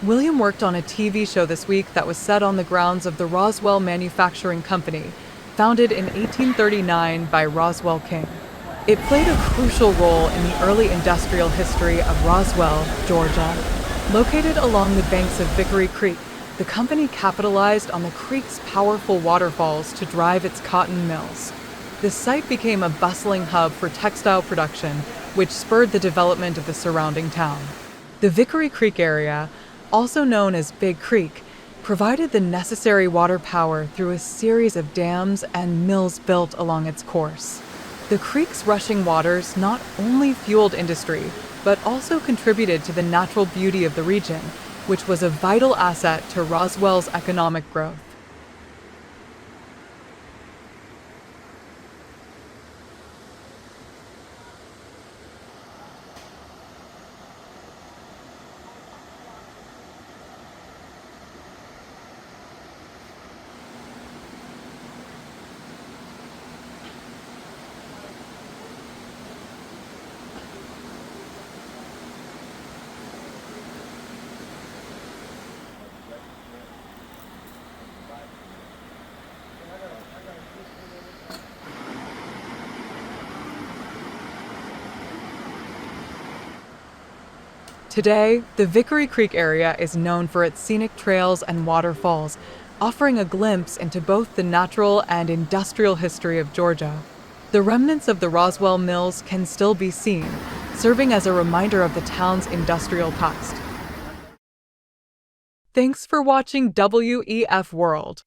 William worked on a TV show this week that was set on the grounds of the Roswell Manufacturing Company, founded in 1839 by Roswell King. It played a crucial role in the early industrial history of Roswell, Georgia. Located along the banks of Vickery Creek, the company capitalized on the creek's powerful waterfalls to drive its cotton mills. The site became a bustling hub for textile production, which spurred the development of the surrounding town. The Vickery Creek area, also known as Big Creek, provided the necessary water power through a series of dams and mills built along its course. The creek's rushing waters not only fueled industry, but also contributed to the natural beauty of the region, which was a vital asset to Roswell's economic growth. Today, the Vickery Creek area is known for its scenic trails and waterfalls, offering a glimpse into both the natural and industrial history of Georgia. The remnants of the Roswell mills can still be seen, serving as a reminder of the town's industrial past. Thanks for watching WEF World.